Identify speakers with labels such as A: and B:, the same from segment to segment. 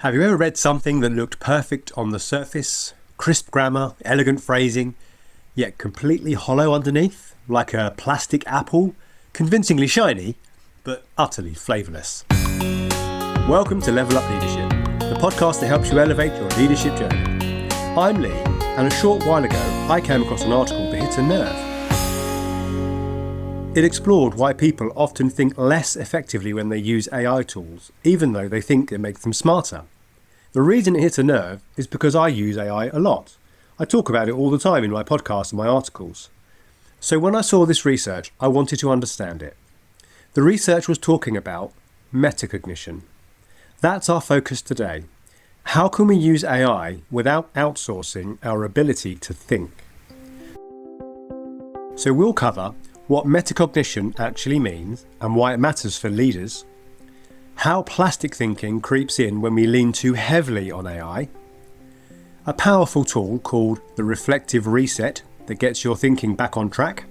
A: Have you ever read something that looked perfect on the surface, crisp grammar, elegant phrasing, yet completely hollow underneath, like a plastic apple, convincingly shiny, but utterly flavourless? Welcome to Level Up Leadership, the podcast that helps you elevate your leadership journey. I'm Lee, and a short while ago I came across an article that hit a nerve. It explored why people often think less effectively when they use AI tools, even though they think it makes them smarter. The reason it hit a nerve is because I use AI a lot. I talk about it all the time in my podcasts and my articles. So when I saw this research, I wanted to understand it. The research was talking about metacognition. That's our focus today. How can we use AI without outsourcing our ability to think? So we'll cover what metacognition actually means and why it matters for leaders, how plastic thinking creeps in when we lean too heavily on AI, a powerful tool called the reflective reset that gets your thinking back on track,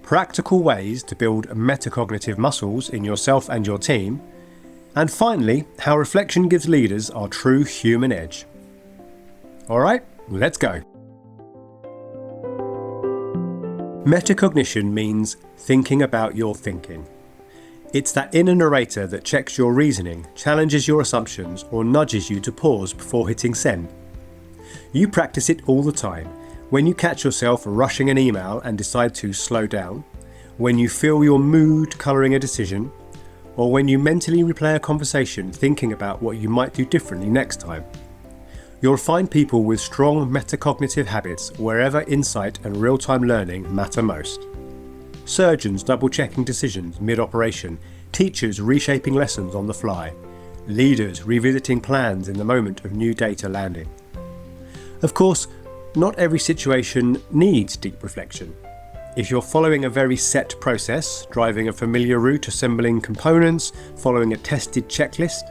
A: practical ways to build metacognitive muscles in yourself and your team, and finally, how reflection gives leaders our true human edge. Alright, let's go. Metacognition means thinking about your thinking. It's that inner narrator that checks your reasoning, challenges your assumptions, or nudges you to pause before hitting send. You practice it all the time. When you catch yourself rushing an email and decide to slow down, when you feel your mood colouring a decision, or when you mentally replay a conversation thinking about what you might do differently next time. You'll find people with strong metacognitive habits wherever insight and real-time learning matter most. Surgeons double-checking decisions mid-operation, teachers reshaping lessons on the fly, leaders revisiting plans in the moment of new data landing. Of course, not every situation needs deep reflection. If you're following a very set process, driving a familiar route, assembling components, following a tested checklist,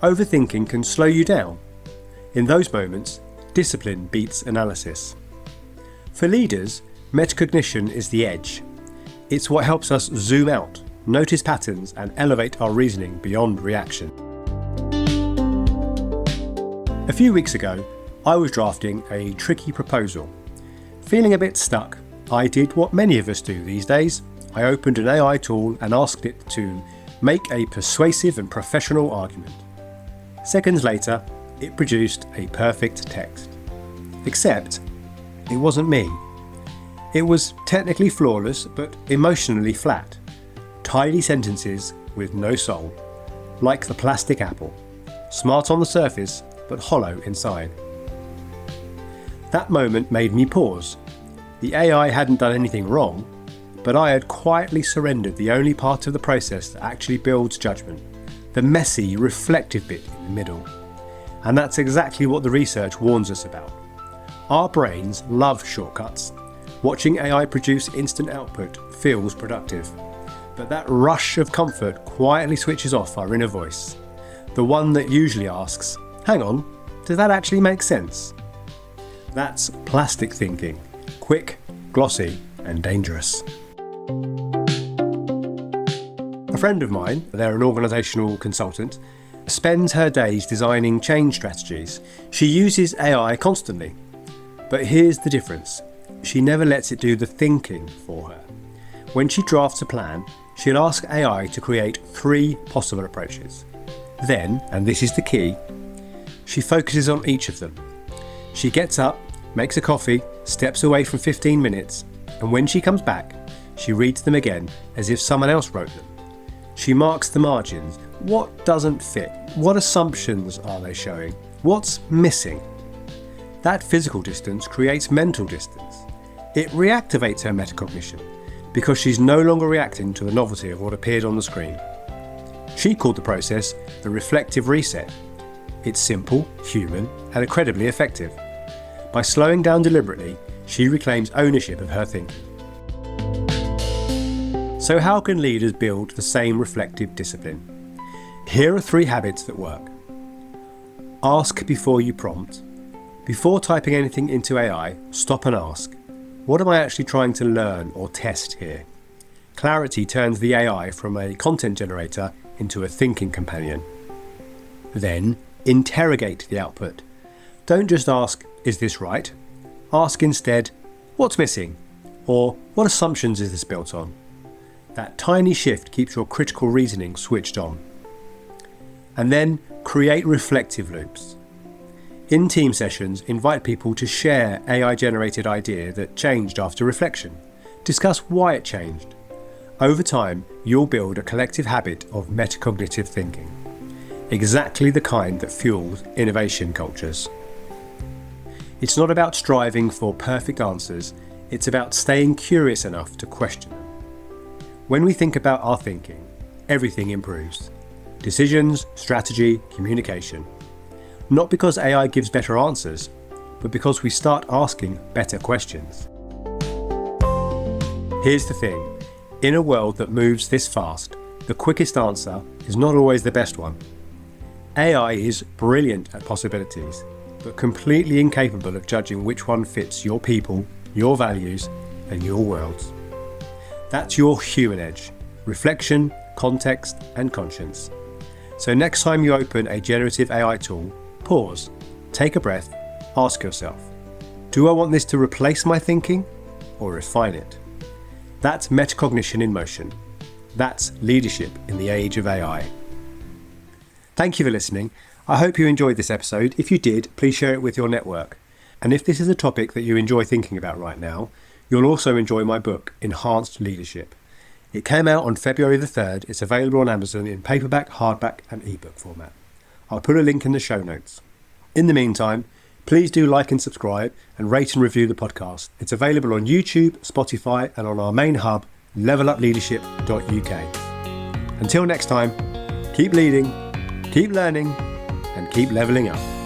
A: overthinking can slow you down. In those moments, discipline beats analysis. For leaders, metacognition is the edge. It's what helps us zoom out, notice patterns, and elevate our reasoning beyond reaction. A few weeks ago, I was drafting a tricky proposal. Feeling a bit stuck, I did what many of us do these days. I opened an AI tool and asked it to make a persuasive and professional argument. Seconds later, it produced a perfect text. Except, it wasn't me. It was technically flawless, but emotionally flat. Tidy sentences with no soul. Like the plastic apple. Smart on the surface, but hollow inside. That moment made me pause. The AI hadn't done anything wrong, but I had quietly surrendered the only part of the process that actually builds judgement. The messy, reflective bit in the middle. And that's exactly what the research warns us about. Our brains love shortcuts. Watching AI produce instant output feels productive. But that rush of comfort quietly switches off our inner voice. The one that usually asks, hang on, does that actually make sense? That's plastic thinking. Quick, glossy, and dangerous. A friend of mine, they're an organisational consultant, spends her days designing change strategies. She uses AI constantly. But here's the difference. She never lets it do the thinking for her. When she drafts a plan, she'll ask AI to create 3 possible approaches. Then, and this is the key, she focuses on each of them. She gets up, makes a coffee, steps away for 15 minutes, and when she comes back, she reads them again as if someone else wrote them. She marks the margins. What doesn't fit? What assumptions are they showing? What's missing? That physical distance creates mental distance. It reactivates her metacognition because she's no longer reacting to the novelty of what appeared on the screen. She called the process the reflective reset. It's simple, human, and incredibly effective. By slowing down deliberately, she reclaims ownership of her thinking. So how can leaders build the same reflective discipline? Here are 3 habits that work. Ask before you prompt. Before typing anything into AI, stop and ask, what am I actually trying to learn or test here? Clarity turns the AI from a content generator into a thinking companion. Then Interrogate the output. Don't just ask, is this right? Ask instead, what's missing? Or what assumptions is this built on? That tiny shift keeps your critical reasoning switched on. And then create reflective loops. In team sessions, invite people to share AI-generated idea that changed after reflection. Discuss why it changed. Over time, you'll build a collective habit of metacognitive thinking. Exactly the kind that fuels innovation cultures. It's not about striving for perfect answers, it's about staying curious enough to question them. When we think about our thinking, everything improves. Decisions, strategy, communication. Not because AI gives better answers, but because we start asking better questions. Here's the thing, in a world that moves this fast, the quickest answer is not always the best one. AI is brilliant at possibilities, but completely incapable of judging which one fits your people, your values, and your worlds. That's your human edge, reflection, context, and conscience. So next time you open a generative AI tool, pause, take a breath, ask yourself, do I want this to replace my thinking or refine it? That's metacognition in motion. That's leadership in the age of AI. Thank you for listening. I hope you enjoyed this episode. If you did, please share it with your network. And if this is a topic that you enjoy thinking about right now, you'll also enjoy my book, Enhanced Leadership. It came out on February the 3rd. It's available on Amazon in paperback, hardback, and ebook format. I'll put a link in the show notes. In the meantime, please do like and subscribe and rate and review the podcast. It's available on YouTube, Spotify, and on our main hub, levelupleadership.uk. Until next time, keep leading, keep learning, and keep leveling up.